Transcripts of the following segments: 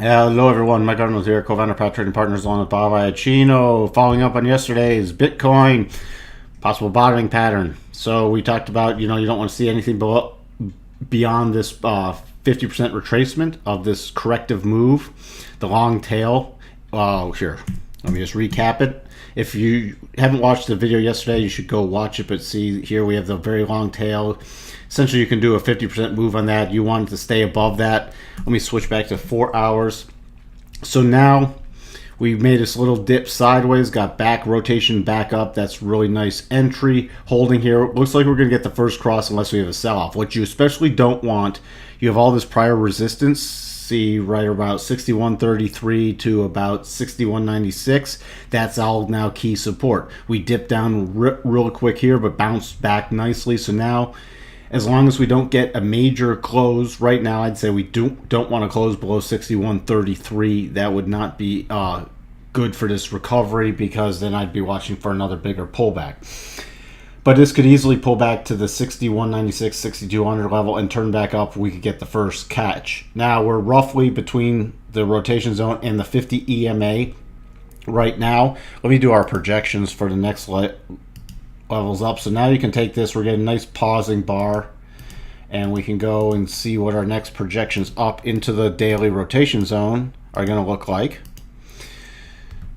Hello everyone, Mike Arnold here, co-founder of Power Trading Partners along with Bob Iacchino. Following up on yesterday's Bitcoin possible bottoming pattern. So we talked about, you don't want to see anything beyond this 50% retracement of this corrective move, the long tail. Here, let me just recap it. If you haven't watched the video yesterday, you should go watch it. But see, here we have the very long tail. Essentially, you can do a 50% move on that. You want it to stay above that. Let me switch back to 4 hours. So now we made this little dip sideways, got back rotation back up. That's really nice entry holding here. Looks like we're going to get the first cross unless we have a sell-off. What you especially don't want, you have all this prior resistance. See right about 61.33 to about 61.96. That's all now key support. We dipped down real quick here, but bounced back nicely. So now, as long as we don't get a major close, right now I'd say we don't want to close below 61.33. That would not be good for this recovery, because then I'd be watching for another bigger pullback. But this could easily pull back to the 61.96, 6200 level and turn back up. We could get the first catch. Now we're roughly between the rotation zone and the 50 EMA right now. Let me do our projections for the next levels up. So now you can take this, we're getting a nice pausing bar, and we can go and see what our next projections up into the daily rotation zone are going to look like.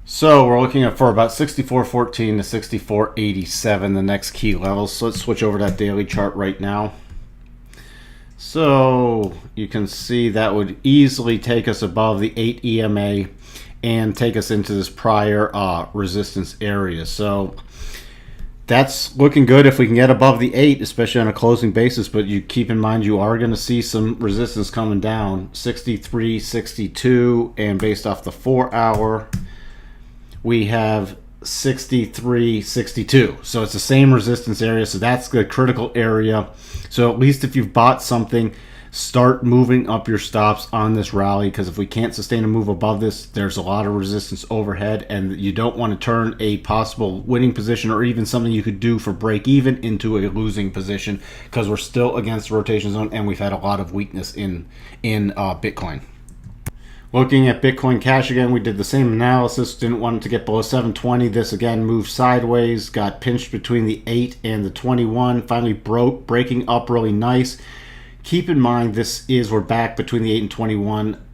So we're looking at for about 64.14 to 64.87, the next key levels. So let's switch over to that daily chart right now. So you can see that would easily take us above the 8 EMA and take us into this prior resistance area. So that's looking good if we can get above the 8, especially on a closing basis. But you keep in mind, you are going to see some resistance coming down, 63, 62, and based off the 4 hour, we have 63, 62. So it's the same resistance area. So that's the critical area. So at least if you've bought something, start moving up your stops on this rally, because if we can't sustain a move above this, there's a lot of resistance overhead, and you don't want to turn a possible winning position or even something you could do for break even into a losing position, because we're still against the rotation zone and we've had a lot of weakness in Bitcoin. Looking at Bitcoin Cash again, we did the same analysis. Didn't want it to get below 720. This again moved sideways, got pinched between the 8 and the 21. Finally breaking up really nice. Keep in mind, we're back between the 8 and 21.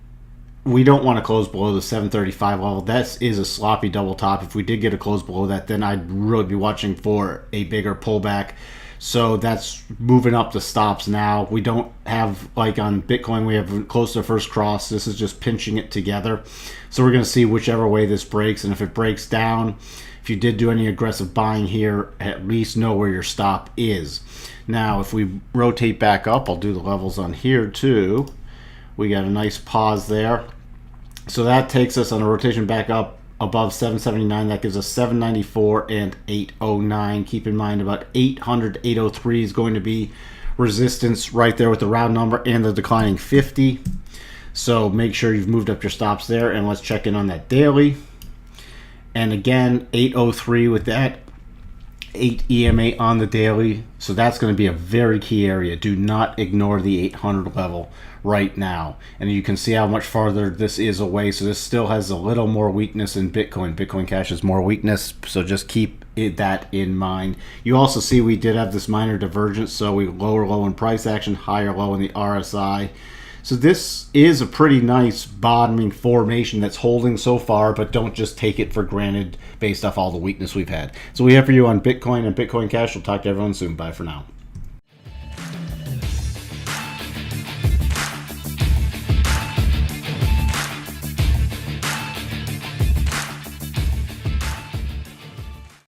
We don't want to close below the 735 level. That is a sloppy double top. If we did get a close below that, then I'd really be watching for a bigger pullback. So that's moving up the stops now. We don't have, like on Bitcoin, we have close to the first cross. This is just pinching it together. So we're going to see whichever way this breaks. And if it breaks down, if you did do any aggressive buying here, at least know where your stop is. Now, if we rotate back up, I'll do the levels on here too. We got a nice pause there. So that takes us on a rotation back up above 779. That gives us 794 and 809. Keep in mind, about 800 to 803 is going to be resistance right there with the round number and the declining 50. So make sure you've moved up your stops there, and let's check in on that daily. And again, 803 with that 8 EMA on the daily. So that's going to be a very key area. Do not ignore the 800 level right now. And you can see how much farther this is away. So this still has a little more weakness in Bitcoin. Bitcoin Cash has more weakness. So just keep that in mind. You also see we did have this minor divergence. So we lower low in price action, higher low in the RSI. So this is a pretty nice bottoming formation that's holding so far, but don't just take it for granted based off all the weakness we've had. So we have for you on Bitcoin and Bitcoin Cash. We'll talk to everyone soon. Bye for now.